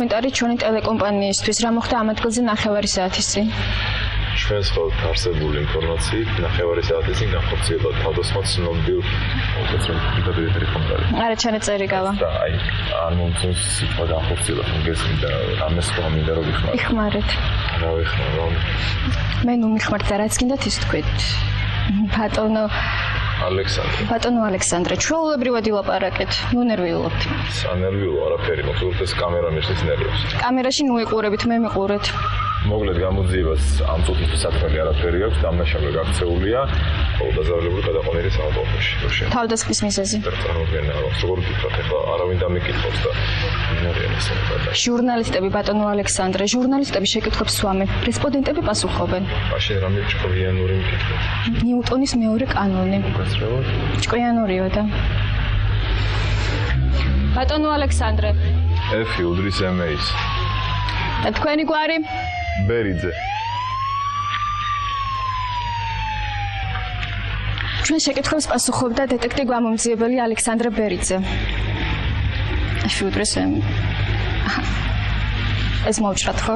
კომენტარი ჩვენი ტელეკომპანიისთვის. Რა მოხდა ამ ადგილზე 9 საათის წინ? ჩვენს ხოლმე არსებული ინფორმაციით 9 საათის წინ განხორციელდა თავდასხმა ცნობილ ოპერაციულ კომენტარი. არა, ჩანაწერი გავა. და აი არ მომწონს სიტყვა განხორციელდა, გესმიდა რამეს ხომინდა რომ იხმაროთ. იხმარეთ. რა ვიხმარო? მე ნუ მიხმართ და რაც გინდათ ის თქვით. ბატონო ალექსანდრე, ჩვეულებრივად ილაპარაკეთ. ნუ ნერვიულობთ. სანერვიულო არაფერი, მოხდეთ ეს კამერა მისთვის ნერვიულს. კამერაში ნუ იყურებით, მე მიყურეთ. მოკლედ გამოძიებას ამ წუთის საქმე არაფერი აქვს, დამნაშავე გაქცეულია, ხოლო დაზავებული გადაყვანილი საავტობუსში. თავდასხმის მიზეზი. წარმოგვიდგენა, რომ როგორ ვთქვათ, ახლა არავინ დამიკითხავს და მინარიან ეს და ჟურნალისტები ბატონო ალექსანდრე, ჟურნალისტები შეკითხვებს სვამენ, რესპონდენტები პასუხობენ. მაშინ რამე ჭკვიანური მკითხვა. ნიუტონის მეორე კანონი. გასწრებოდ? ჭკვიანურიო და. ბატონო ალექსანდრე. F უდრის MA-ს. და თქვენი გვარი? ბერიძე. ჩვენ შეკითხვებს პასუხობდა დეტექტივ გამომძიებელი ალექსანდრე ბერიძე. F უდრის MA. ეს მოვჭრათ ხო?